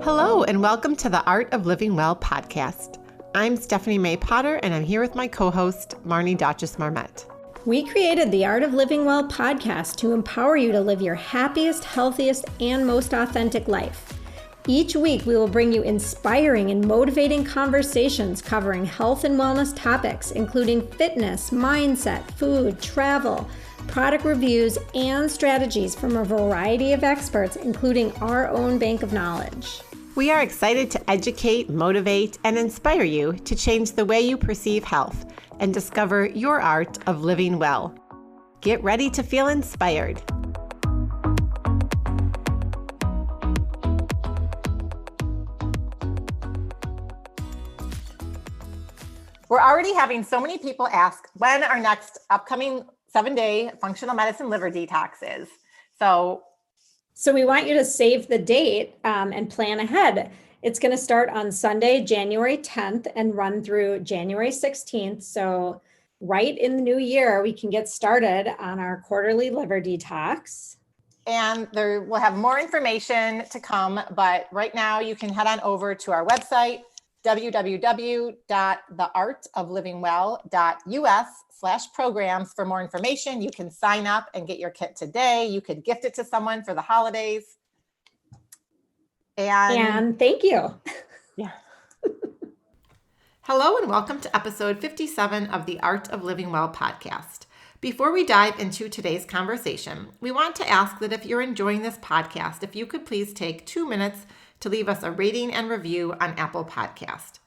Hello, and welcome to the Art of Living Well podcast. I'm Stephanie May Potter, and I'm here with my co-host, Marnie Dotches-Marmette. We created the Art of Living Well podcast to empower you to live your happiest, healthiest, and most authentic life. Each week, we will bring you inspiring and motivating conversations covering health and wellness topics, including fitness, mindset, food, travel, product reviews, and strategies from a variety of experts, including our own bank of knowledge. We are excited to educate, motivate, and inspire you to change the way you perceive health and discover your art of living well. Get ready to feel inspired. We're already having so many people ask when our next upcoming 7-day functional medicine liver detox is. So we want you to save the date and plan ahead. It's going to start on Sunday, January 10th and run through January 16th. So right in the new year, we can get started on our quarterly liver detox. And we'll have more information to come, but right now you can head on over to our website, www.theartoflivingwell.us/programs for more information. You can sign up and get your kit today. You could gift it to someone for the holidays. And thank you. Yeah. Hello and welcome to episode 57 of the Art of Living Well podcast. Before we dive into today's conversation, we want to ask that if you're enjoying this podcast, if you could please take 2 minutes to leave us a rating and review on Apple Podcast.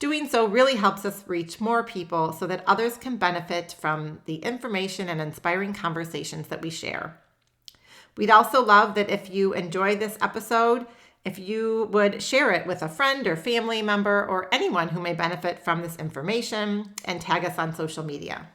Doing so really helps us reach more people so that others can benefit from the information and inspiring conversations that we share. We'd also love that if you enjoy this episode, if you would share it with a friend or family member or anyone who may benefit from this information and tag us on social media.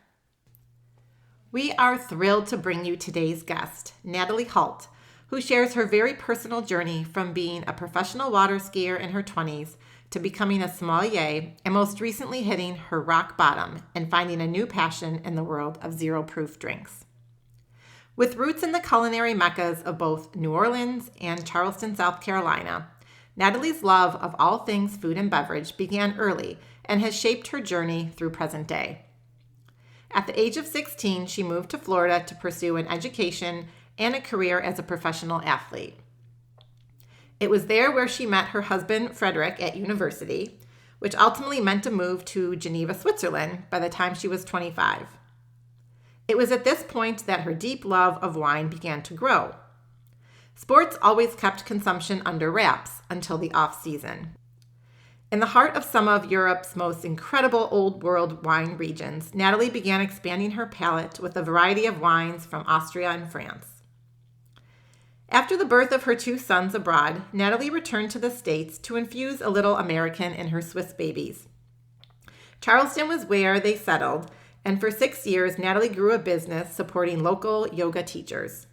We are thrilled to bring you today's guest, Natalie Halt, who shares her very personal journey from being a professional water skier in her 20s to becoming a sommelier and most recently hitting her rock bottom and finding a new passion in the world of zero-proof drinks. With roots in the culinary meccas of both New Orleans and Charleston, South Carolina, Natalie's love of all things food and beverage began early and has shaped her journey through present day. At the age of 16, she moved to Florida to pursue an education and a career as a professional athlete. It was there where she met her husband, Frederic, at university, which ultimately meant a move to Geneva, Switzerland by the time she was 25. It was at this point that her deep love of wine began to grow. Sports always kept consumption under wraps until the off-season. In the heart of some of Europe's most incredible old world wine regions, Natalie began expanding her palate with a variety of wines from Austria and France. After the birth of her 2 sons abroad, Natalie returned to the States to infuse a little American in her Swiss babies. Charleston was where they settled, and for 6 years, Natalie grew a business supporting local yoga teachers.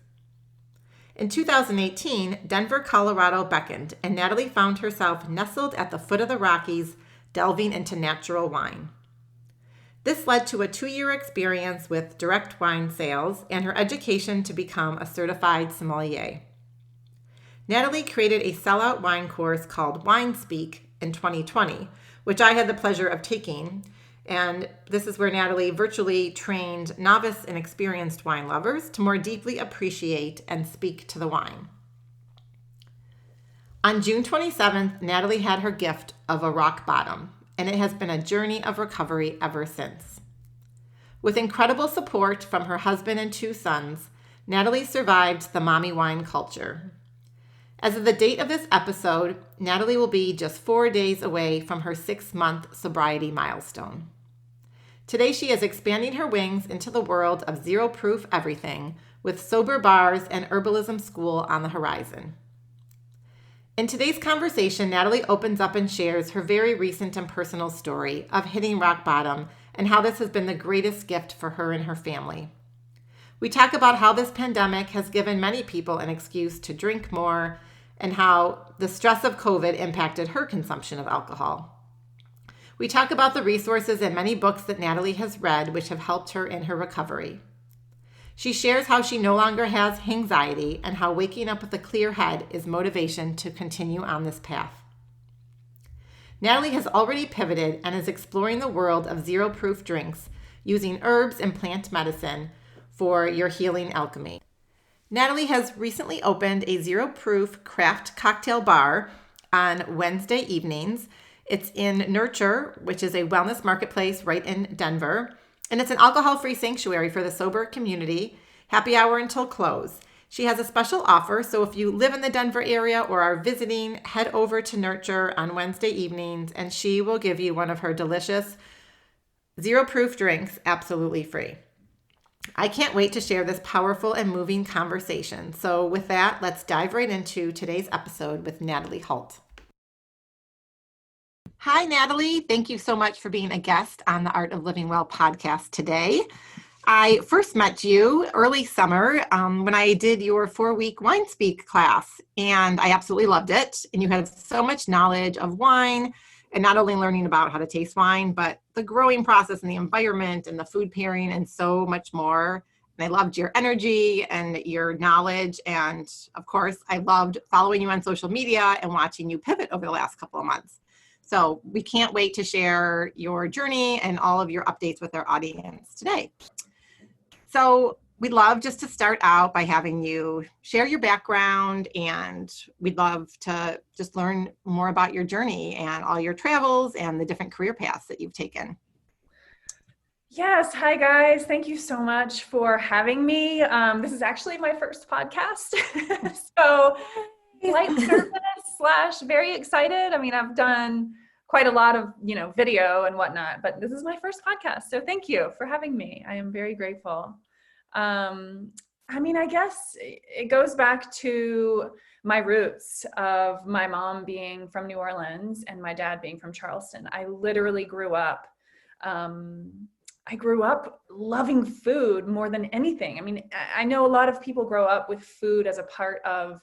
In 2018, Denver, Colorado beckoned, and Natalie found herself nestled at the foot of the Rockies, delving into natural wine. This led to a 2-year experience with direct wine sales and her education to become a certified sommelier. Natalie created a sellout wine course called Wine Speak in 2020, which I had the pleasure of taking. And this is where Natalie virtually trained novice and experienced wine lovers to more deeply appreciate and speak to the wine. On June 27th, Natalie had her gift of a rock bottom, and it has been a journey of recovery ever since. With incredible support from her husband and 2 sons, Natalie survived the mommy wine culture. As of the date of this episode, Natalie will be just 4 days away from her 6-month sobriety milestone. Today, she is expanding her wings into the world of zero-proof everything with sober bars and herbalism school on the horizon. In today's conversation, Natalie opens up and shares her very recent and personal story of hitting rock bottom and how this has been the greatest gift for her and her family. We talk about how this pandemic has given many people an excuse to drink more and how the stress of COVID impacted her consumption of alcohol. We talk about the resources and many books that Natalie has read which have helped her in her recovery. She shares how she no longer has anxiety and how waking up with a clear head is motivation to continue on this path. Natalie has already pivoted and is exploring the world of zero-proof drinks using herbs and plant medicine for your healing alchemy. Natalie has recently opened a zero-proof craft cocktail bar on Wednesday evenings. It's in Nurture, which is a wellness marketplace right in Denver. And it's an alcohol-free sanctuary for the sober community, happy hour until close. She has a special offer, so if you live in the Denver area or are visiting, head over to Nurture on Wednesday evenings, and she will give you one of her delicious zero-proof drinks absolutely free. I can't wait to share this powerful and moving conversation. So with that, let's dive right into today's episode with Natalie Halt. Hi, Natalie. Thank you so much for being a guest on the Art of Living Well podcast today. I first met you early summer when I did your 4-week wine speak class, and I absolutely loved it. And you had so much knowledge of wine, and not only learning about how to taste wine, but the growing process and the environment and the food pairing and so much more. And I loved your energy and your knowledge. And of course, I loved following you on social media and watching you pivot over the last couple of months. So we can't wait to share your journey and all of your updates with our audience today. So we'd love just to start out by having you share your background, and we'd love to just learn more about your journey and all your travels and the different career paths that you've taken. Yes. Hi, guys. Thank you so much for having me. This is actually my first podcast. So light nervous / very excited. I mean, I've done quite a lot of, video and whatnot, but this is my first podcast. So thank you for having me. I am very grateful. I guess it goes back to my roots of my mom being from New Orleans and my dad being from Charleston. I literally grew up loving food more than anything. I mean, I know a lot of people grow up with food as a part of,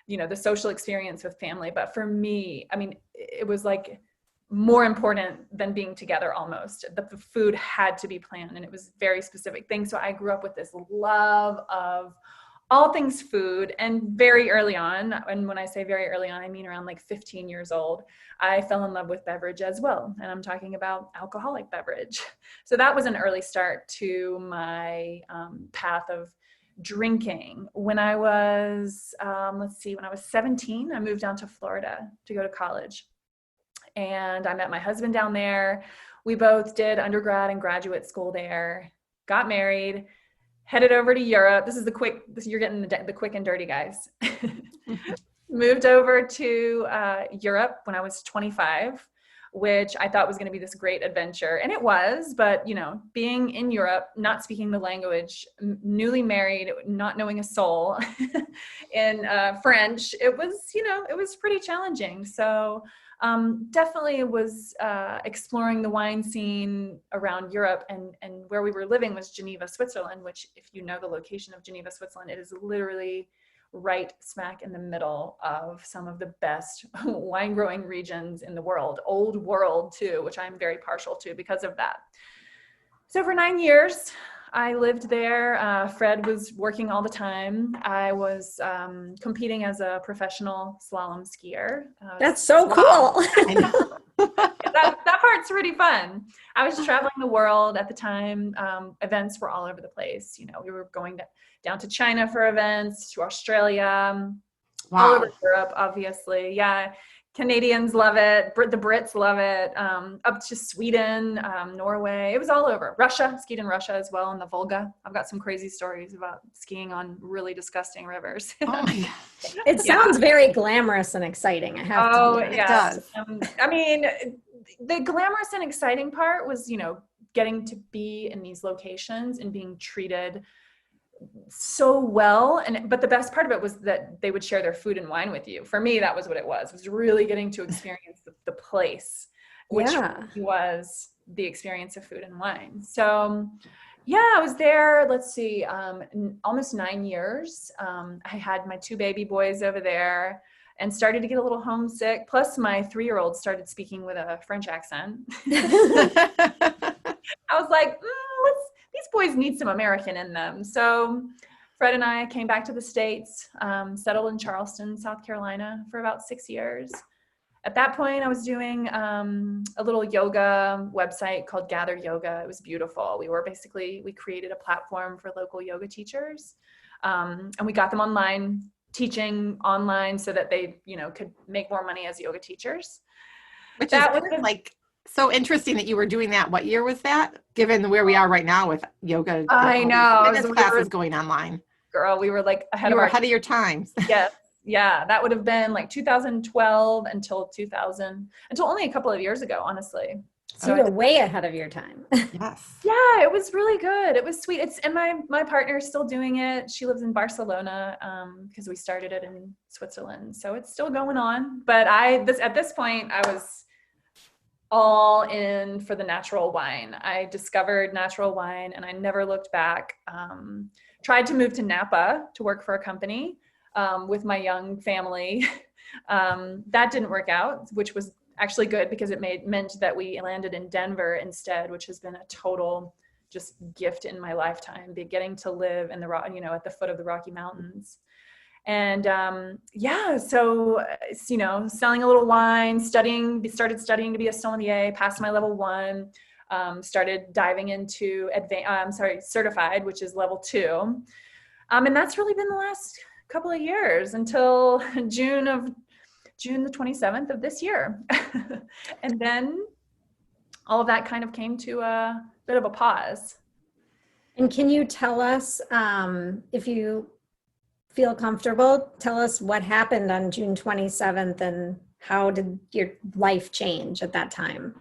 the social experience with family. But for me, it was like more important than being together almost. The food had to be planned, and it was very specific things. So I grew up with this love of all things food. And very early on, and when I say very early on, I mean around like 15 years old, I fell in love with beverage as well. And I'm talking about alcoholic beverage. So that was an early start to my path of drinking. When I was, when I was 17, I moved down to Florida to go to college. And I met my husband down there. We both did undergrad and graduate school there, got married, headed over to Europe. You're getting the quick and dirty, guys. Moved over to Europe when I was 25, which I thought was going to be this great adventure. And it was, but being in Europe, not speaking the language, newly married, not knowing a soul in French, it was pretty challenging. So definitely was exploring the wine scene around Europe, and where we were living was Geneva, Switzerland, which, if you know the location of Geneva, Switzerland, it is literally right smack in the middle of some of the best wine growing regions in the world, old world too, which I'm very partial to because of that. So for 9 years, I lived there. Fred was working all the time. I was competing as a professional slalom skier. That's so cool. That part's pretty fun. I was traveling the world at the time. Events were all over the place. We were going down to China for events, to Australia, all over Europe, obviously. Yeah. Canadians love it. The Brits love it. Up to Sweden, Norway. It was all over. Russia, skied in Russia as well, in the Volga. I've got some crazy stories about skiing on really disgusting rivers. Oh my gosh. It sounds very glamorous and exciting. I have to be honest. It does. The glamorous and exciting part was, getting to be in these locations and being treated so well. But the best part of it was that they would share their food and wine with you. For me, that was what it was. It was really getting to experience the place, which was the experience of food and wine. So I was there, almost 9 years. I had my 2 baby boys over there and started to get a little homesick. Plus my 3-year-old started speaking with a French accent. I was like, these boys need some American in them. So Fred and I came back to the States, settled in Charleston, South Carolina for about 6 years. At that point, I was doing a little yoga website called Gather Yoga. It was beautiful. We created a platform for local yoga teachers, and we got them online, teaching online so that they, could make more money as yoga teachers. Which is like so interesting that you were doing that. What year was that? Given where we are right now with yoga, I know, fitness classes going online. Girl, we were like ahead of your times. Yes. Yeah, that would have been like 2012 until only a couple of years ago, honestly. So you were way ahead of your time. Yes. Yeah, it was really good. It was sweet. And my partner is still doing it. She lives in Barcelona because we started it in Switzerland. So it's still going on. But at this point, I was all in for the natural wine. I discovered natural wine and I never looked back. Tried to move to Napa to work for a company with my young family. That didn't work out, which was actually good because it meant that we landed in Denver instead, which has been a total just gift in my lifetime, getting to live in at the foot of the Rocky Mountains. And so selling a little wine, started studying to be a sommelier, passed my level 1, started diving into certified, which is level 2. And that's really been the last couple of years until June the 27th of this year. And then all of that kind of came to a bit of a pause. And can you tell us, if you feel comfortable, tell us what happened on June 27th and how did your life change at that time?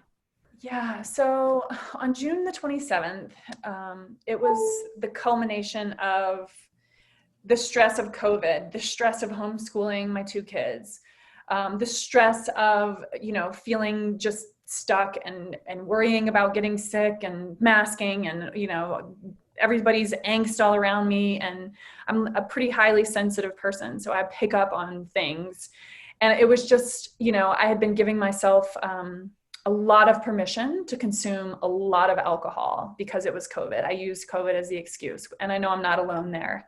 Yeah, so on June the 27th, it was the culmination of the stress of COVID, the stress of homeschooling my 2 kids, the stress of, feeling just stuck and worrying about getting sick and masking and, everybody's angst all around me. And I'm a pretty highly sensitive person. So I pick up on things. And it was just, I had been giving myself a lot of permission to consume a lot of alcohol because it was COVID. I used COVID as the excuse. And I know I'm not alone there.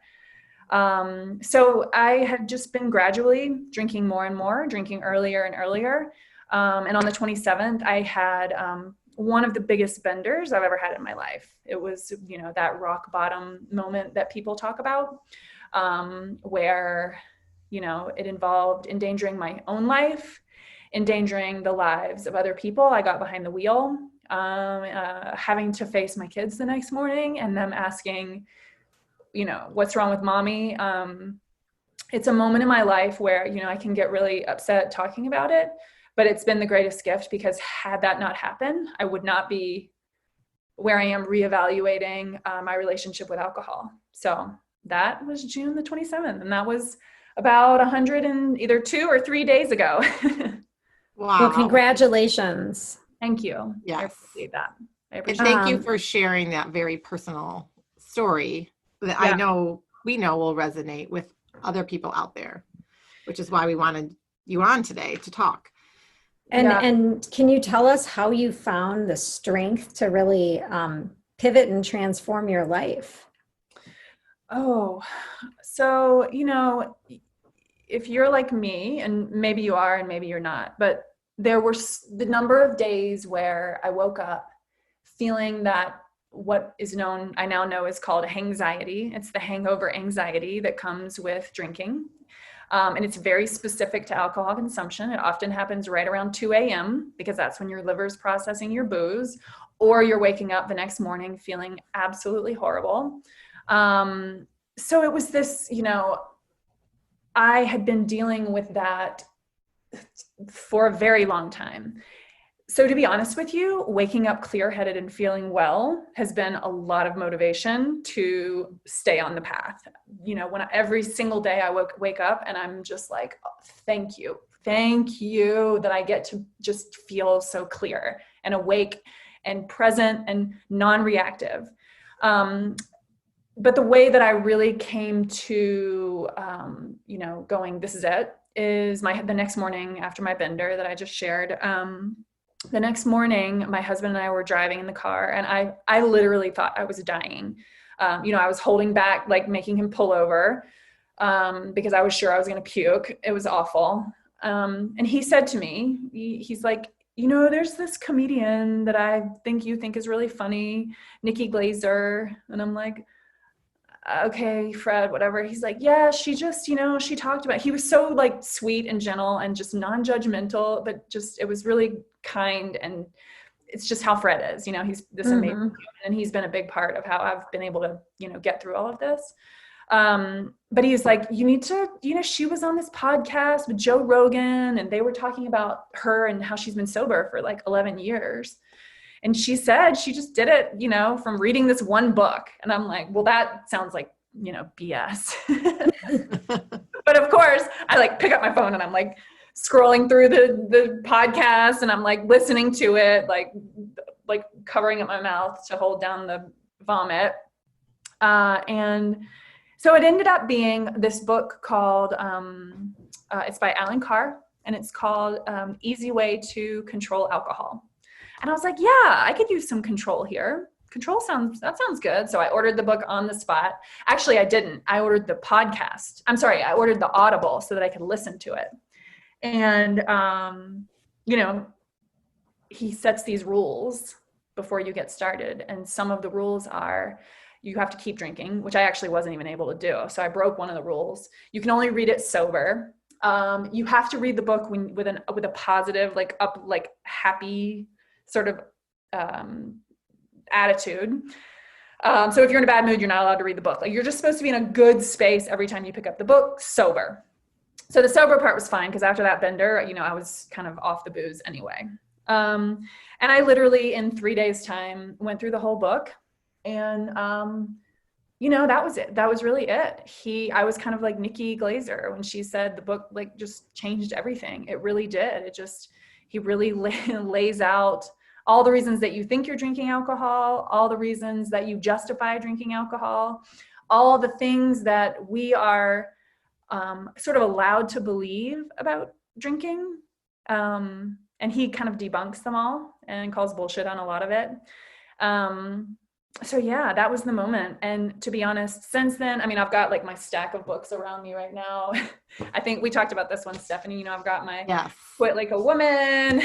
So I had just been gradually drinking more and more, drinking earlier and earlier. And on the 27th, I had one of the biggest benders I've ever had in my life. It was, that rock bottom moment that people talk about, where, it involved endangering my own life, endangering the lives of other people. I got behind the wheel, having to face my kids the next morning and them asking, what's wrong with mommy? It's a moment in my life where, I can get really upset talking about it, but it's been the greatest gift because had that not happened, I would not be where I am reevaluating my relationship with alcohol. So that was June the 27th. And that was about 102 or 3 days ago. Wow. Well, congratulations. Thank you. Yes. I appreciate that. And thank you for sharing that very personal story that I know we know will resonate with other people out there, which is why we wanted you on today to talk. And can you tell us how you found the strength to really pivot and transform your life? Oh, so, if you're like me, and maybe you are and maybe you're not, but there were the number of days where I woke up feeling that what I now know is called anxiety. It's the hangover anxiety that comes with drinking. And it's very specific to alcohol consumption. It often happens right around 2 a.m. because that's when your liver's processing your booze, or you're waking up the next morning feeling absolutely horrible. So it was this, I had been dealing with that for a very long time. So to be honest with you, waking up clear-headed and feeling well has been a lot of motivation to stay on the path. When every single day I wake up and I'm just like, oh, thank you that I get to just feel so clear and awake and present and non-reactive. But the way that I really came to, going, this is it, is the next morning after my bender that I just shared. the next morning, my husband and I were driving in the car, and I literally thought I was dying. I was holding back, like making him pull over, because I was sure I was going to puke. It was awful. And he said to me, he's like, there's this comedian that I think you think is really funny, Nikki Glaser. And I'm like, okay, Fred, whatever. He's like, yeah, she just, she talked about, he was so like sweet and gentle and just non-judgmental, but just, it was really kind. And it's just how Fred is, he's this amazing human, and he's been a big part of how I've been able to, get through all of this. But he was like, you need to, she was on this podcast with Joe Rogan, and they were talking about her and how she's been sober for like 11 years. And she said she just did it, from reading this one book. And I'm like, well, that sounds like, BS. But of course, I like pick up my phone and I'm like scrolling through the podcast, and I'm like listening to it, like covering up my mouth to hold down the vomit. And so it ended up being this book called, it's by Alan Carr, and it's called Easy Way to Control Alcohol. And I was like, yeah, I could use some control here. That sounds good. So I ordered the book on the spot. Actually, I didn't. I ordered the podcast. I ordered the Audible so that I could listen to it. And, he sets these rules before you get started. And some of the rules are, you have to keep drinking, which I actually wasn't even able to do. So I broke one of the rules. You can only read it sober. You have to read the book with a positive, happy sort of attitude. So if you're in a bad mood, you're not allowed to read the book. Like, you're just supposed to be in a good space every time you pick up the book, sober. So the sober part was fine, because after that bender, I was kind of off the booze anyway. And I literally in 3 days' time went through the whole book. And, that was it. That was really it. I was kind of like Nikki Glaser when she said the book, like, just changed everything. It really did. He really lays out all the reasons that you think you're drinking alcohol, all the reasons that you justify drinking alcohol, all the things that we are sort of allowed to believe about drinking. And he kind of debunks them all and calls bullshit on a lot of it. So yeah, that was the moment. And to be honest, since then, I've got like my stack of books around me right now. I think we talked about this one, Stephanie, I've got my Quit Like a Woman.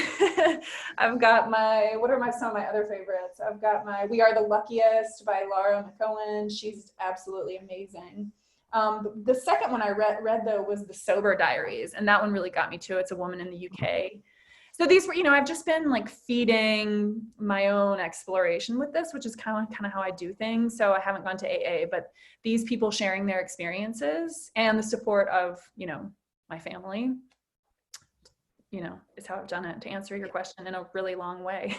I've got some of my other favorites? I've got my We Are the Luckiest by Laura McCohen. She's absolutely amazing. The second one I read though was The Sober Diaries. And that one really got me too. It's a woman in the UK. So these were, I've just been like feeding my own exploration with this, which is kind of how I do things. So I haven't gone to AA, but these people sharing their experiences and the support of, my family, is how I've done it, to answer your question in a really long way.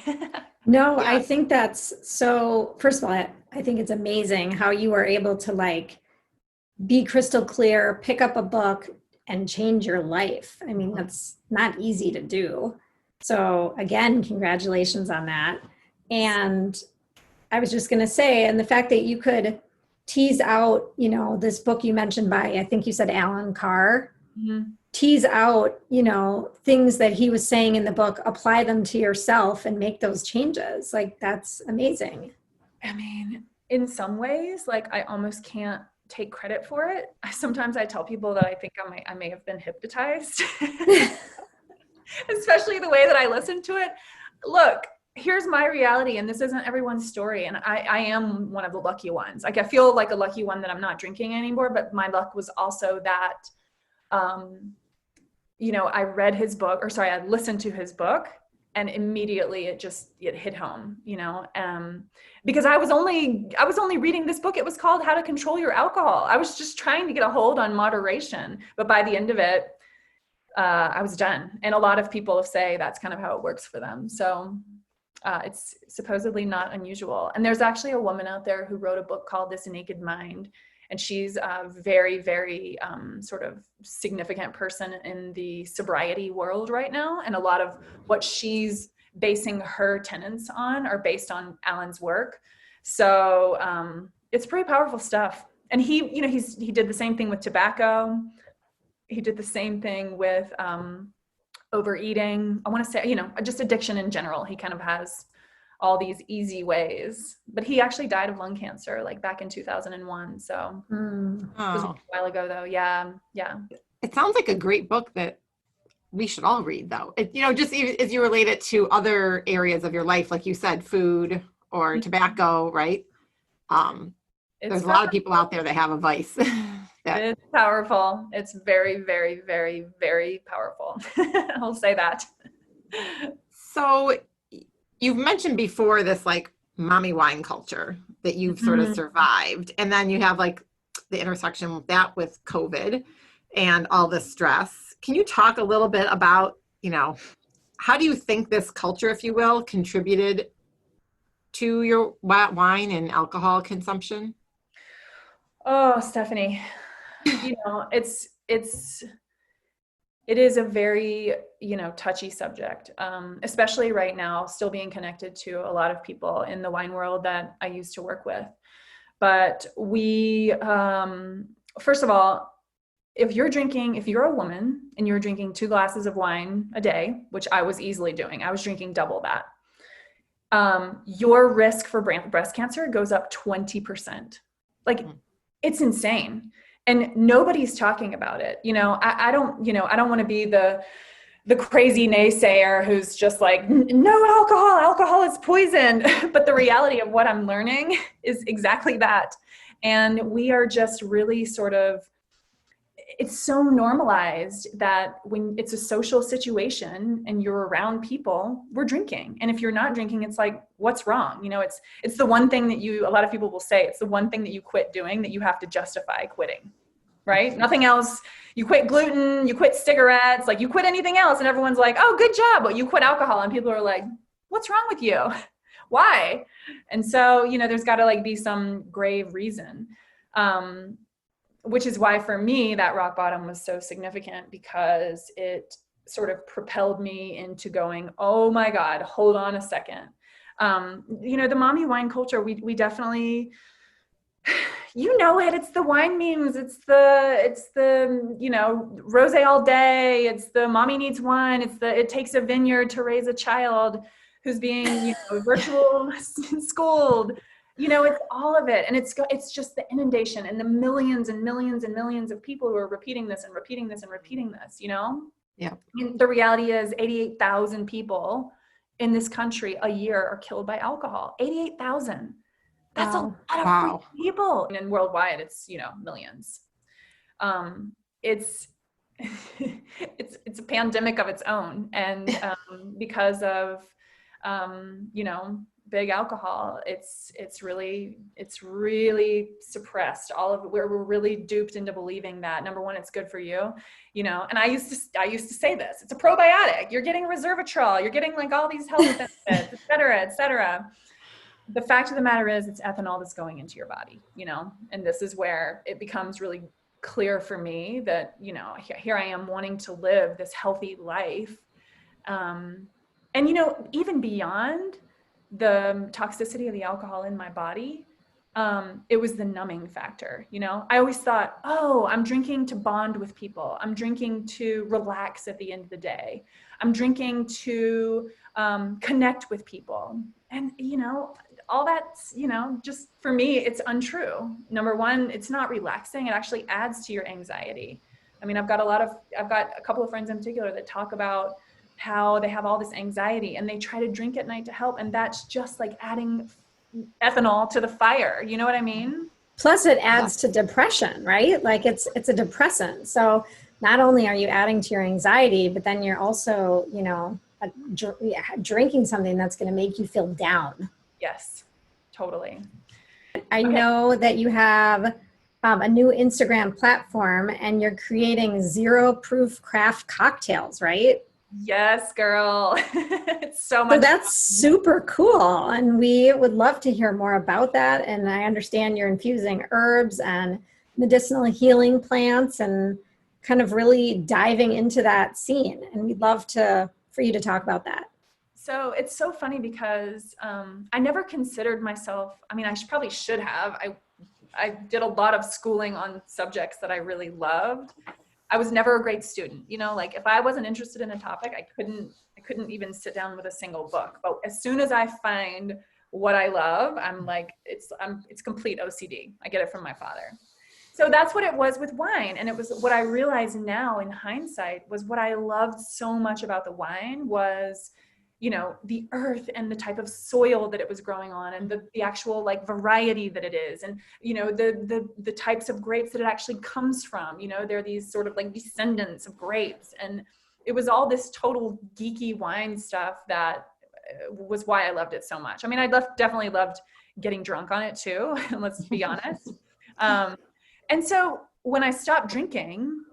No, yeah. I think that's so, first of all, I think it's amazing how you were able to like be crystal clear, pick up a book and change your life. That's not easy to do. So again, congratulations on that. And I was just going to say, and the fact that you could tease out, this book you mentioned by, I think you said Alan Carr, tease out, things that he was saying in the book, apply them to yourself and make those changes. Like, that's amazing. In some ways, like, I almost can't take credit for it. Sometimes I tell people that I think I may have been hypnotized. Especially the way that I listen to it. Look, here's my reality, and this isn't everyone's story. And I am one of the lucky ones. Like, I feel like a lucky one that I'm not drinking anymore, but my luck was also that, I read his book, I listened to his book, and immediately it hit home, because I was only reading this book. It was called How to Control Your Alcohol. I was just trying to get a hold on moderation, but by the end of it, I was done. And a lot of people say that's kind of how it works for them. So it's supposedly not unusual. And there's actually a woman out there who wrote a book called This Naked Mind. And she's a very, very sort of significant person in the sobriety world right now. And a lot of what she's basing her tenets on are based on Alan's work. So it's pretty powerful stuff. And he did the same thing with tobacco. He did the same thing with overeating. I want to say, you know, just addiction in general. He kind of has all these easy ways, but he actually died of lung cancer like back in 2001. So it was a while ago though. Yeah. Yeah. It sounds like a great book that we should all read though. You know, just as you relate it to other areas of your life, like you said, food or tobacco, right? There's a lot of people out there that have a vice. It's powerful. It's very, very, very, very powerful. I'll say that. So you've mentioned before this like mommy wine culture that you've sort of survived. And then you have like the intersection with that with COVID and all the stress. Can you talk a little bit about, you know, how do you think this culture, if you will, contributed to your wine and alcohol consumption? Oh, Stephanie, you know, it is a very, you know, touchy subject, especially right now, still being connected to a lot of people in the wine world that I used to work with. But we, first of all, if you're a woman and you're drinking 2 glasses of wine a day, which I was easily doing, I was drinking double that, your risk for breast cancer goes up 20%. Like, it's insane. And nobody's talking about it. You know, I don't want to be the crazy naysayer who's just like, no alcohol is poison. But the reality of what I'm learning is exactly that. And we are just really sort of, it's so normalized that when it's a social situation and you're around people, we're drinking. And if you're not drinking, it's like, what's wrong? You know, it's the one thing that a lot of people will say, it's the one thing that you quit doing that you have to justify quitting, right? Nothing else. You quit gluten, you quit cigarettes, like you quit anything else. And everyone's like, oh, good job. But you quit alcohol. And people are like, what's wrong with you? Why? And so, you know, there's got to like be some grave reason. Which is why for me, that rock bottom was so significant, because it sort of propelled me into going, oh my God, hold on a second. You know, the mommy wine culture, we definitely, you know it, it's the wine memes. It's the, you know, rosé all day. It's the mommy needs wine. It takes a vineyard to raise a child who's being, you know, virtual schooled. You know, it's all of it. And it's just the inundation and the millions and millions and millions of people who are repeating this and repeating this and repeating this, you know? Yeah. And the reality is 88,000 people in this country a year are killed by alcohol. 88,000. That's a lot of people. And worldwide, it's, you know, millions. It's a pandemic of its own. And because of, you know, big alcohol, it's really suppressed all of it. We're really duped into believing that, number one, it's good for you, you know. And I used to say this, it's a probiotic, you're getting resveratrol, you're getting like all these health benefits, et cetera. The fact of the matter is, it's ethanol that's going into your body, you know. And this is where it becomes really clear for me that, you know, here I am wanting to live this healthy life, and you know, even beyond the toxicity of the alcohol in my body, it was the numbing factor. You know, I always thought, oh, I'm drinking to bond with people. I'm drinking to relax at the end of the day. I'm drinking to connect with people. And, you know, all that's, you know, just for me, it's untrue. Number one, it's not relaxing. It actually adds to your anxiety. I mean, I've got a couple of friends in particular that talk about how they have all this anxiety and they try to drink at night to help. And that's just like adding ethanol to the fire. You know what I mean? Plus it adds to depression, right? Like it's a depressant. So not only are you adding to your anxiety, but then you're also, you know, drinking something that's going to make you feel down. Yes, totally. I know that you have a new Instagram platform and you're creating 0-proof craft cocktails, right? Yes, girl. It's so much. So that's super cool. And we would love to hear more about that. And I understand you're infusing herbs and medicinal healing plants and kind of really diving into that scene. And we'd love for you to talk about that. So it's so funny because I never considered myself, I mean, I probably should have. I did a lot of schooling on subjects that I really loved. I was never a great student, like if I wasn't interested in a topic, I couldn't even sit down with a single book. But as soon as I find what I love, I'm like, it's complete OCD. I get it from my father. So that's what it was with wine. And it was what I realize now in hindsight was what I loved so much about the wine was, the earth and the type of soil that it was growing on, and the actual like variety that it is. And, the types of grapes that it actually comes from, they're these sort of like descendants of grapes. And it was all this total geeky wine stuff that was why I loved it so much. I mean, definitely loved getting drunk on it too. Let's be honest. And so when I stopped drinking,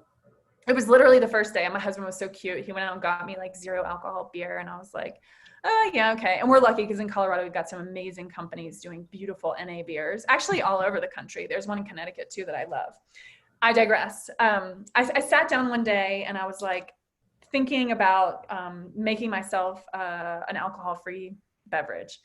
it was literally the first day, and my husband was so cute. He went out and got me like 0 alcohol beer. And I was like, oh yeah, okay. And we're lucky because in Colorado, we've got some amazing companies doing beautiful NA beers, actually all over the country. There's one in Connecticut too that I love. I digress. I sat down one day and I was like thinking about making myself an alcohol-free beverage.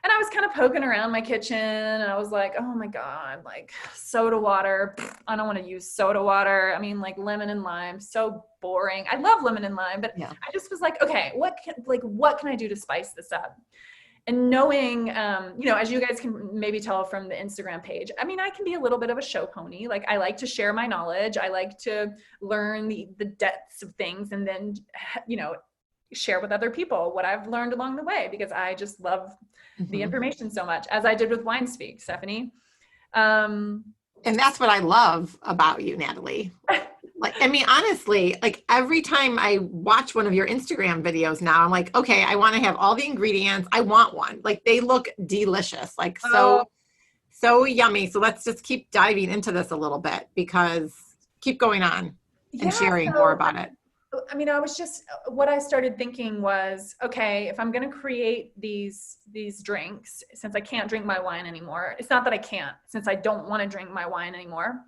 And I was kind of poking around my kitchen and I was like, oh my God, like soda water. I don't want to use soda water. I mean, like lemon and lime, so boring. I love lemon and lime, but yeah. I just was like, okay, what can I do to spice this up? And knowing, as you guys can maybe tell from the Instagram page, I mean, I can be a little bit of a show pony. Like I like to share my knowledge. I like to learn the depths of things and then, share with other people what I've learned along the way, because I just love the information so much, as I did with Wine Speak, Stephanie. And that's what I love about you, Natalie. Like, I mean, honestly, like every time I watch one of your Instagram videos now, I'm like, okay, I want to have all the ingredients. I want one. Like they look delicious, like so yummy. So let's just keep diving into this a little bit, because keep going on and sharing more about it. I mean, what I started thinking was, okay, if I'm going to create these drinks, since I can't drink my wine anymore, it's not that I can't, since I don't want to drink my wine anymore.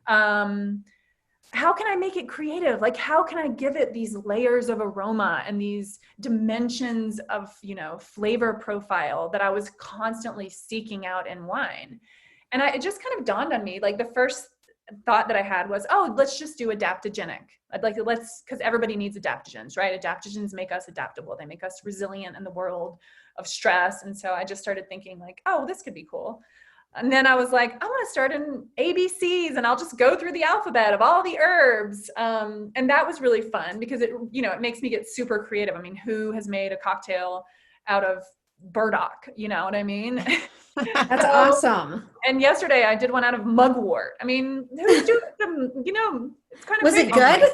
How can I make it creative? Like, how can I give it these layers of aroma and these dimensions of, flavor profile that I was constantly seeking out in wine? And it just kind of dawned on me, like the first thought that I had was, oh, let's just do adaptogenic. Because everybody needs adaptogens, right? Adaptogens make us adaptable. They make us resilient in the world of stress. And so I just started thinking like, oh, this could be cool. And then I was like, I want to start in ABCs and I'll just go through the alphabet of all the herbs. And that was really fun because it makes me get super creative. I mean, who has made a cocktail out of burdock? You know what I mean? That's awesome. And yesterday I did one out of mugwort. I mean, who's doing them? It's kind of Was crazy. It good?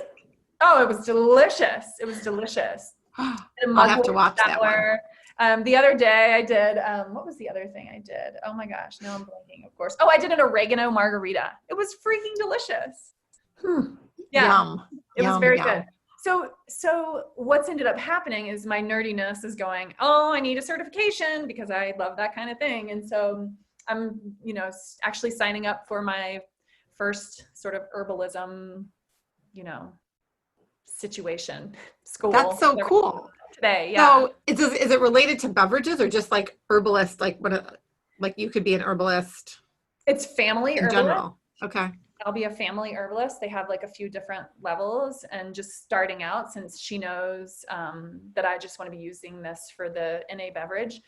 Oh, it was delicious. It was delicious. I'll have to watch that one. The other day I did, what was the other thing I did? Oh my gosh, now I'm blanking, of course. Oh, I did an oregano margarita. It was freaking delicious. Yeah, Yum. It was very good. So what's ended up happening is my nerdiness is going, oh, I need a certification because I love that kind of thing. And so I'm, actually signing up for my first sort of herbalism, situation, school. That's so cool. Today, yeah. So is it related to beverages or just like herbalist, like you could be an herbalist? It's family in herbalist. General. Okay. I'll be a family herbalist. They have like a few different levels, and just starting out, since she knows that I just want to be using this for the NA beverage,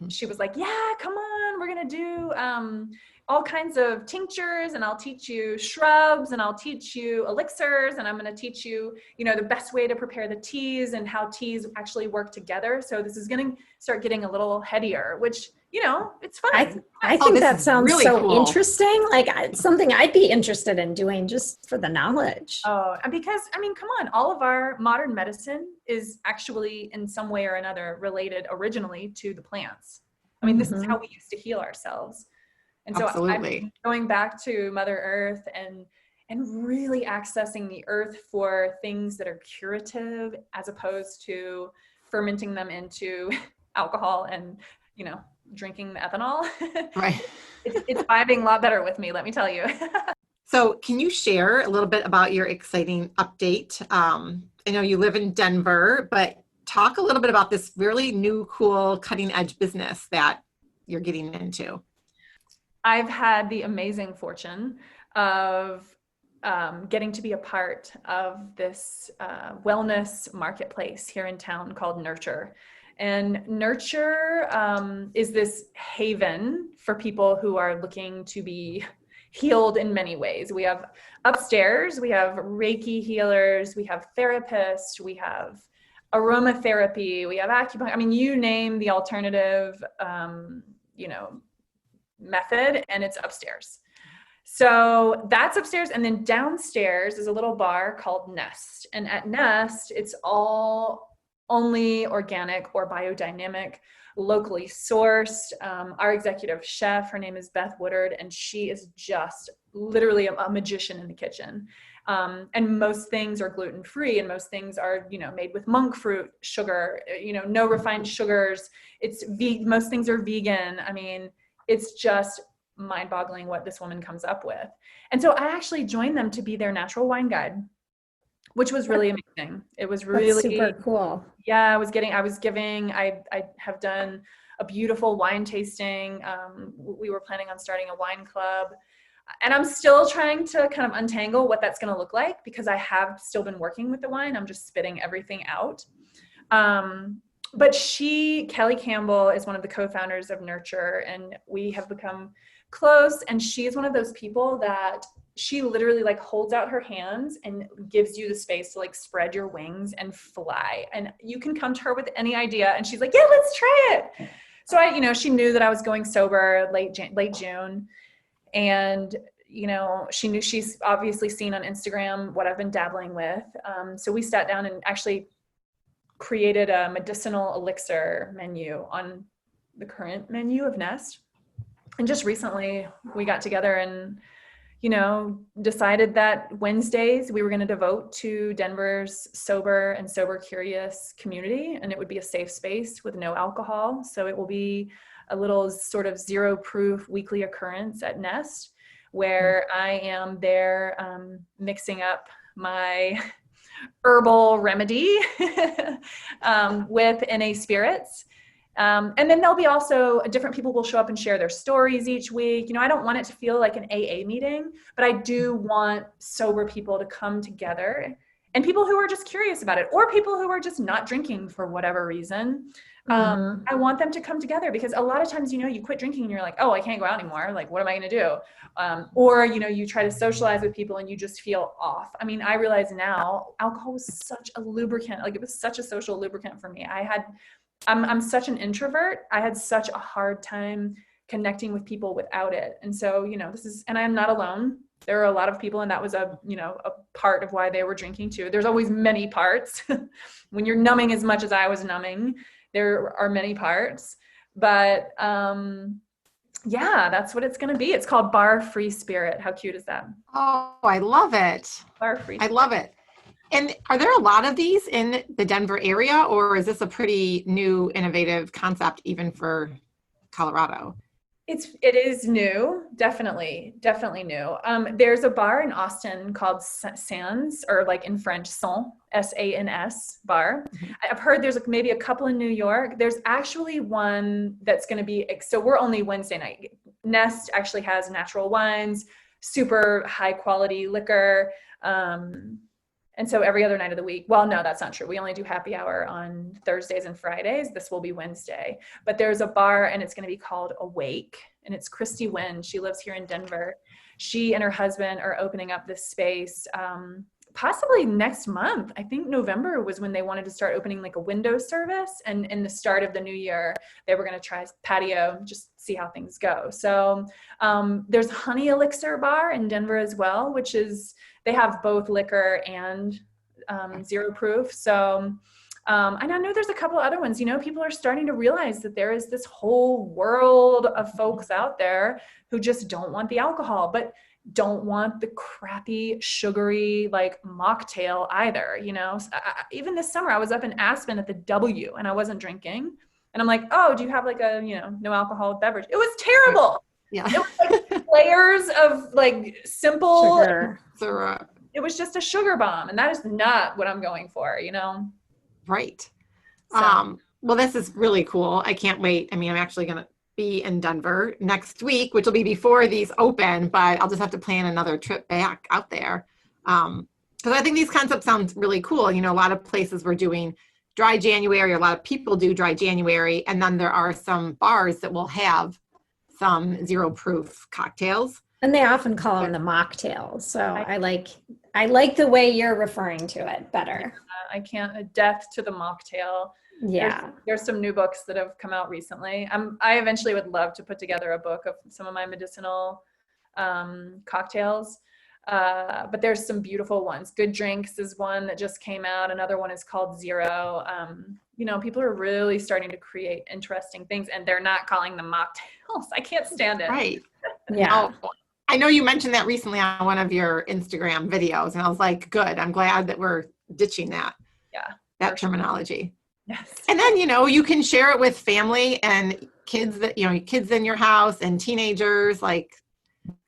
she was like, yeah, come on, we're going to do all kinds of tinctures, and I'll teach you shrubs, and I'll teach you elixirs, and I'm going to teach you, the best way to prepare the teas and how teas actually work together. So this is going to start getting a little headier, which, it's fun. I think that sounds really so cool. Interesting. Like it's something I'd be interested in doing just for the knowledge. Oh, because come on, all of our modern medicine is actually in some way or another related originally to the plants. I mean, this is how we used to heal ourselves. And so I'm going back to Mother Earth and really accessing the earth for things that are curative, as opposed to fermenting them into alcohol and, drinking the ethanol. Right. It's vibing a lot better with me, let me tell you. So can you share a little bit about your exciting update? I know you live in Denver, but talk a little bit about this really new, cool, cutting edge business that you're getting into. I've had the amazing fortune of getting to be a part of this wellness marketplace here in town called Nurture. And Nurture is this haven for people who are looking to be healed in many ways. We have upstairs, we have Reiki healers, we have therapists, we have aromatherapy, we have acupuncture. I mean, you name the alternative, method, and it's upstairs. So that's upstairs. And then downstairs is a little bar called Nest. And at Nest, it's all only organic or biodynamic, locally sourced. Our executive chef, her name is Beth Woodard, and she is just literally a magician in the kitchen. And most things are gluten-free, and most things are, made with monk fruit sugar, no refined sugars. Most things are vegan. I mean, it's just mind-boggling what this woman comes up with. And so I actually joined them to be their natural wine guide, which was really amazing. It was really super cool. Yeah, I have done a beautiful wine tasting. We were planning on starting a wine club, and I'm still trying to kind of untangle what that's going to look like, because I have still been working with the wine. I'm just spitting everything out. But Kelly Campbell is one of the co-founders of Nurture, and we have become close. And she is one of those people that she literally holds out her hands and gives you the space to spread your wings and fly. And you can come to her with any idea, and she's like, yeah, let's try it. So she knew that I was going sober late June. And, she's obviously seen on Instagram what I've been dabbling with. So we sat down and actually created a medicinal elixir menu on the current menu of Nest. And just recently we got together and, decided that Wednesdays we were going to devote to Denver's sober and sober curious community. And it would be a safe space with no alcohol. So it will be a little sort of zero proof weekly occurrence at Nest, where I am there mixing up my herbal remedy with NA spirits. And then there'll be also different people will show up and share their stories each week. I don't want it to feel like an AA meeting, but I do want sober people to come together, and people who are just curious about it, or people who are just not drinking for whatever reason. I want them to come together, because a lot of times, you quit drinking and you're like, oh, I can't go out anymore. What am I going to do? Or, you try to socialize with people and you just feel off. I mean, I realize now alcohol was such a lubricant. It was such a social lubricant for me. I'm such an introvert. I had such a hard time connecting with people without it. And so, and I'm not alone. There are a lot of people, and that was a part of why they were drinking too. There's always many parts. When you're numbing as much as I was numbing, there are many parts, but that's what it's going to be. It's called Bar Free Spirit. How cute is that? Oh, I love it. Bar Free Spirit. I love it. And are there a lot of these in the Denver area, or is this a pretty new, innovative concept even for Colorado? It is new, definitely new. There's a bar in Austin called Sans, or in French, Sans bar. Mm-hmm. I've heard there's maybe a couple in New York. There's actually one that's going to be, so we're only Wednesday night. Nest actually has natural wines, super high quality liquor. And so every other night of the week, well, no, that's not true. We only do happy hour on Thursdays and Fridays. This will be Wednesday, but there's a bar, and it's going to be called Awake. And it's Christy Wynn. She lives here in Denver. She and her husband are opening up this space, possibly next month. I think November was when they wanted to start opening a window service. And in the start of the new year, they were going to try patio, just see how things go. So there's Honey Elixir Bar in Denver as well, which is, they have both liquor and zero proof. So, and I know there's a couple other ones, people are starting to realize that there is this whole world of folks out there who just don't want the alcohol, but don't want the crappy, sugary, mocktail either. Even this summer, I was up in Aspen at the W, and I wasn't drinking. And I'm like, oh, do you have no alcoholic beverage? It was terrible. Yeah. It was layers of simple sugar. Syrup. It was just a sugar bomb. And that is not what I'm going for, Right. So. Well, this is really cool. I can't wait. I mean, I'm actually going to be in Denver next week, which will be before these open, but I'll just have to plan another trip back out there. Because I think these concepts sound really cool. You know, a lot of places were doing dry January, a lot of people do dry January, and then there are some bars that will have some zero proof cocktails. And they often call them the mocktails. So I like the way you're referring to it better. I can't, a death to the mocktail. Yeah. There's some new books that have come out recently. I eventually would love to put together a book of some of my medicinal cocktails. But there's some beautiful ones. Good Drinks is one that just came out. Another one is called Zero. You know, people are really starting to create interesting things, and they're not calling them mocktails. I can't stand it. Right. Yeah. Oh, I know you mentioned that recently on one of your Instagram videos, and I was like, good. I'm glad that we're ditching that. Yeah. That terminology. Yes. And then, you know, you can share it with family and kids that, you know, kids in your house and teenagers, like.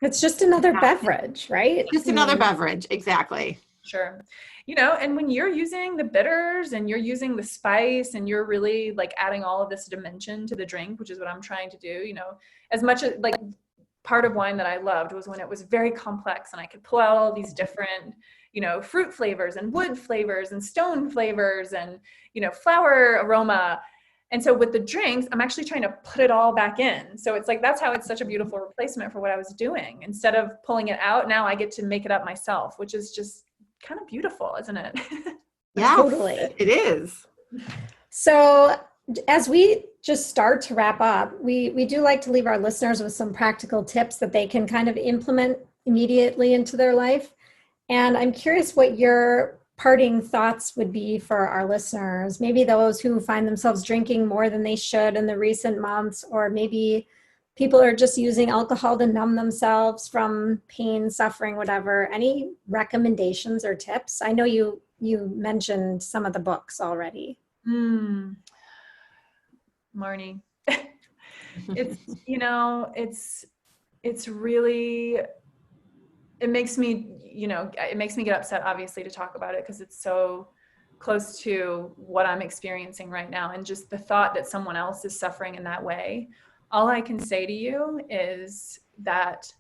It's just another beverage, right? Just another beverage. Exactly. Sure. You know, and when you're using the bitters and you're using the spice and you're really like adding all of this dimension to the drink, which is what I'm trying to do, you know, as much as like part of wine that I loved was when it was very complex and I could pull out all these different, you know, fruit flavors and wood flavors and stone flavors and, you know, flower aroma. And so with the drinks, I'm actually trying to put it all back in. So it's like, that's how it's such a beautiful replacement for what I was doing. Instead of pulling it out, now I get to make it up myself, which is just kind of beautiful, isn't it? Yeah, totally. It is. So as we just start to wrap up, we do like to leave our listeners with some practical tips that they can kind of implement immediately into their life. And I'm curious what your parting thoughts would be for our listeners, maybe those who find themselves drinking more than they should in the recent months, or maybe people are just using alcohol to numb themselves from pain, suffering, whatever. Any recommendations or tips? I know you mentioned some of the books already. Marnie, it's, you know, it's really, it makes me get upset, obviously, to talk about it because it's so close to what I'm experiencing right now. And just the thought that someone else is suffering in that way. All I can say to you is that,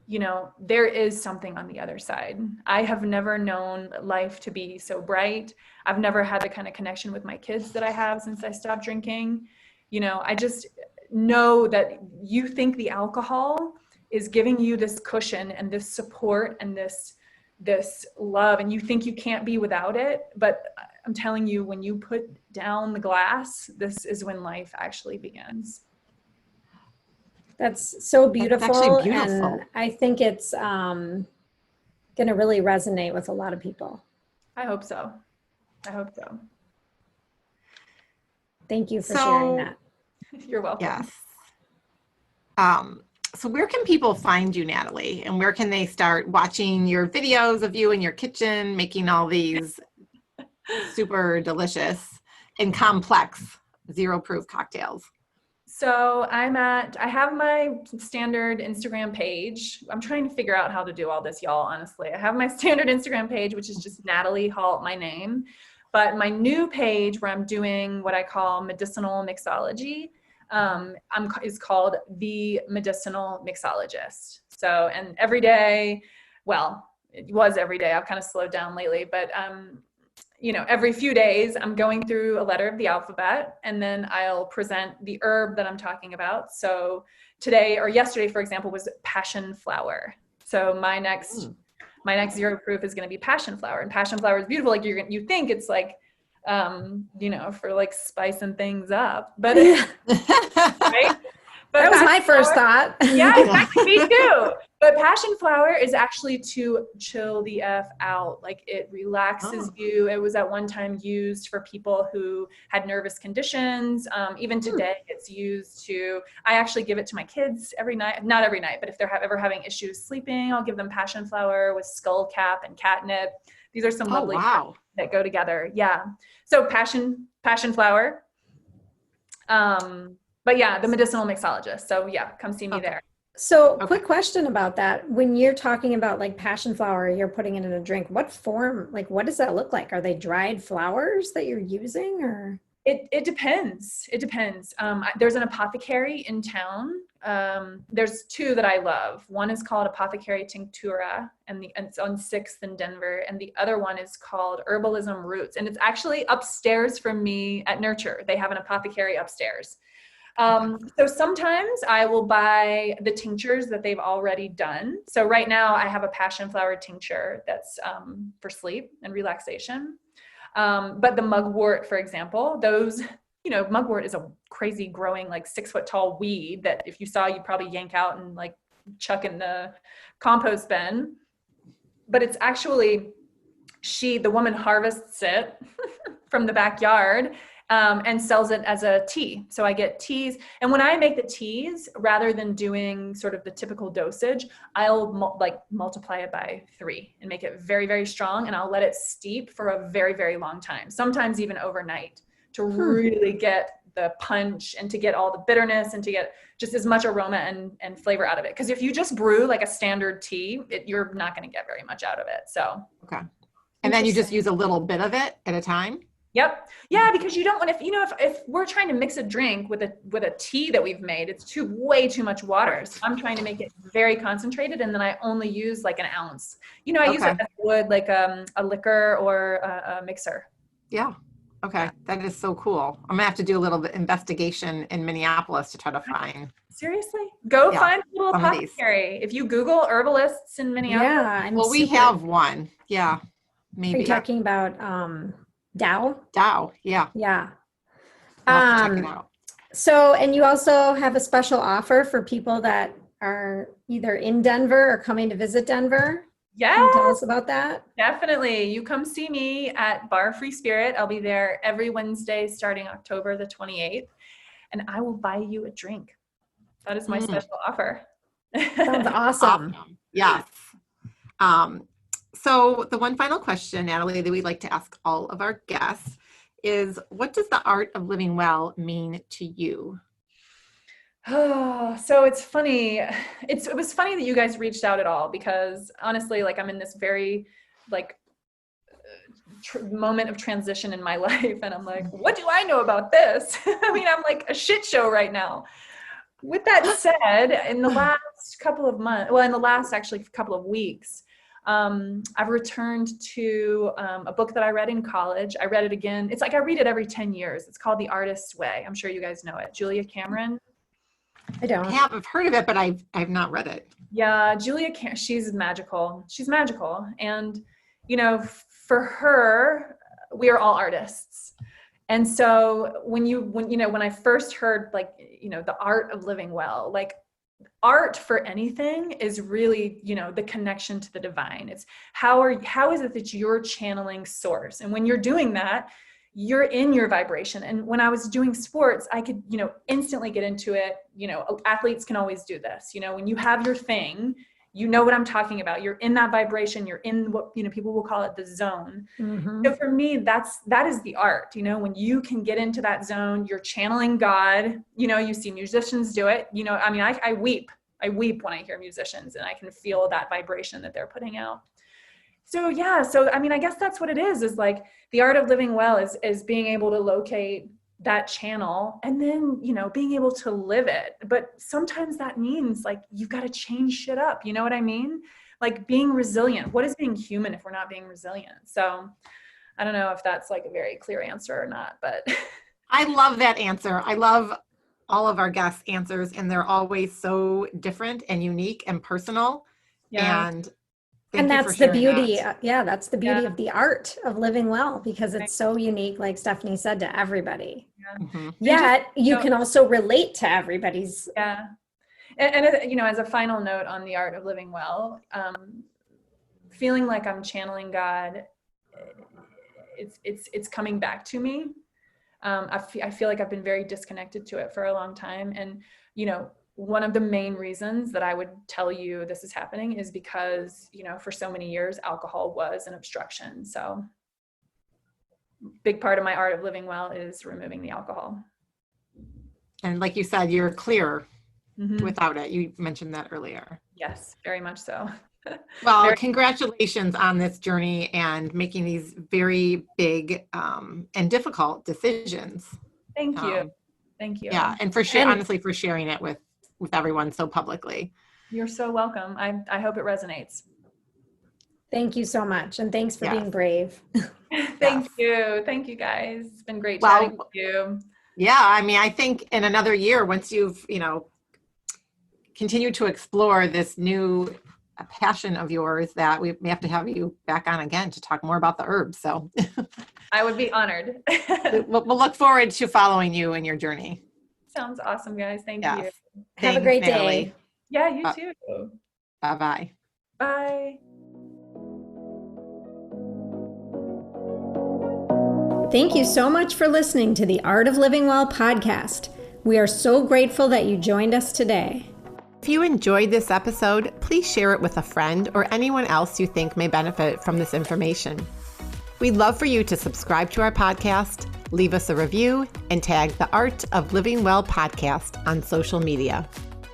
you know, there is something on the other side. I have never known life to be so bright. I've never had the kind of connection with my kids that I have since I stopped drinking. You know, I just know that you think the alcohol is giving you this cushion and this support and this love, and you think you can't be without it. But I'm telling you, when you put down the glass, this is when life actually begins. That's so beautiful. It's actually beautiful. And I think it's going to really resonate with a lot of people. I hope so. Thank you for sharing that. You're welcome. Yes. So where can people find you, Natalie? And where can they start watching your videos of you in your kitchen, making all these super delicious and complex zero proof cocktails? So I have my standard Instagram page. I'm trying to figure out how to do all this, y'all, honestly. I have my standard Instagram page, which is just Natalie Halt, my name. But my new page where I'm doing what I call medicinal mixology, is called The Medicinal Mixologist. So, and every day, well, it was every day. I've kind of slowed down lately, but, you know, every few days I'm going through a letter of the alphabet, and then I'll present the herb that I'm talking about. So today or yesterday, for example, was passion flower. So my next zero proof is going to be passion flower, and passion flower is beautiful. Like you think it's like, you know, for like spicing things up, but right? But that was my first thought. Yeah, exactly. Me too. But passion flower is actually to chill the F out. Like it relaxes you. It was at one time used for people who had nervous conditions. Even today it's used I actually give it to my kids every night. Not every night, but if they're ever having issues sleeping, I'll give them passion flower with skullcap and catnip. These are some lovely that go together. Yeah. So passion flower. But yeah, the medicinal mixologist. So yeah, come see me there. So quick question about that. When you're talking about like passion flower, you're putting it in a drink, what form, like what does that look like? Are they dried flowers that you're using or? It depends. It depends. There's an apothecary in town. There's two that I love. One is called Apothecary Tinctura, and it's on 6th in Denver. And the other one is called Herbalism Roots. And it's actually upstairs from me at Nurture. They have an apothecary upstairs. So sometimes I will buy the tinctures that they've already done. So right now I have a passion flower tincture that's for sleep and relaxation. But the mugwort, for example, those, mugwort is a crazy growing, like 6-foot tall weed that if you saw, you'd probably yank out and like chuck in the compost bin. But it's actually, the woman harvests it from the backyard and sells it as a tea. So I get teas. And when I make the teas, rather than doing sort of the typical dosage, I'll multiply it by 3 and make it very, very strong. And I'll let it steep for a very, very long time, sometimes even overnight, to really get the punch and to get all the bitterness and to get just as much aroma and flavor out of it. Because if you just brew like a standard tea, you're not going to get very much out of it. So. Okay. And then you just use a little bit of it at a time? Yep. Yeah, because you don't want if we're trying to mix a drink with a tea that we've made, it's way too much water. So I'm trying to make it very concentrated, and then I only use like an ounce. I use it as I would like a liquor or a mixer. Yeah. Okay. That is so cool. I'm gonna have to do a little bit investigation in Minneapolis to try to find. Seriously? Go find a little apothecary. If you Google herbalists in Minneapolis. We have one. Yeah. Maybe. Are you talking about Dow? Yeah. Yeah. I'll have to check it out. So, and you also have a special offer for people that are either in Denver or coming to visit Denver. Yeah. Can you tell us about that? Definitely. You come see me at Bar Free Spirit. I'll be there every Wednesday starting October the 28th, and I will buy you a drink. That is my special offer. Sounds awesome. Yes. So the one final question, Natalie, that we'd like to ask all of our guests is, what does the art of living well mean to you? Oh, so it's funny. It was funny that you guys reached out at all, because honestly, like I'm in this very moment of transition in my life. And I'm like, what do I know about this? I mean, I'm like a shit show right now. With that said, in the last couple of months, in the last actually couple of weeks, I've returned to a book that I read in college. I read it again. It's like I read it every 10 years. It's called The Artist's Way. I'm sure you guys know it. Julia Cameron. I don't. I've heard of it, but I've not read it. Yeah, Julia Cameron, she's magical. She's magical. And, for her, we are all artists. And so when I first heard the art of living well, like art for anything is really, the connection to the divine. It's how is it that you're channeling source? And when you're doing that, you're in your vibration. And when I was doing sports, I could, instantly get into it. Athletes can always do this. When you have your thing, what I'm talking about. You're in that vibration. You're in what, people will call it the zone. Mm-hmm. So for me, that is the art. When you can get into that zone, you're channeling God. You see musicians do it. I weep. I weep when I hear musicians, and I can feel that vibration that they're putting out. So yeah, I guess that's what it is like the art of living well is being able to locate that channel and then, being able to live it. But sometimes that means like, you've got to change shit up. You know what I mean? Like being resilient. What is being human if we're not being resilient? So I don't know if that's like a very clear answer or not, but. I love that answer. I love all of our guests' answers, and they're always so different and unique and personal. Yeah. And that's the beauty. That's the beauty of the art of living well, because it's so unique, like Stephanie said, to everybody. Yeah. Mm-hmm. Yet you can also relate to everybody's. Yeah. And as a final note on the art of living well, feeling like I'm channeling God, it's coming back to me. I feel like I've been very disconnected to it for a long time. And, one of the main reasons that I would tell you this is happening is because, for so many years, alcohol was an obstruction. So big part of my art of living well is removing the alcohol. And like you said, you're clear without it. You mentioned that earlier. Yes, very much so. Well, congratulations on this journey and making these very big and difficult decisions. Thank you. Thank you. Yeah, and honestly, for sharing it with everyone so publicly. You're so welcome. I hope it resonates. Thank you so much. And thanks for being brave. Thank you. Thank you, guys. It's been great chatting with you. Yeah, I mean, I think in another year, once you've, continued to explore this new passion of yours, that we have to have you back on again to talk more about the herbs. So I would be honored. We'll look forward to following you in your journey. Sounds awesome, guys. Thank you. Have a great Natalie. day. Yeah, you too. Bye-bye. Bye. Thank you so much for listening to the Art of Living Well podcast. We are so grateful that you joined us today. If you enjoyed this episode, please share it with a friend or anyone else you think may benefit from this information. We'd love for you to subscribe to our podcast, leave us a review, and tag the Art of Living Well podcast on social media.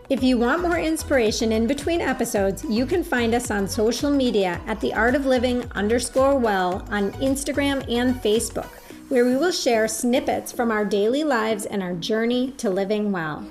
If you want more inspiration in between episodes, you can find us on social media at theartofliving_well on Instagram and Facebook, where we will share snippets from our daily lives and our journey to living well.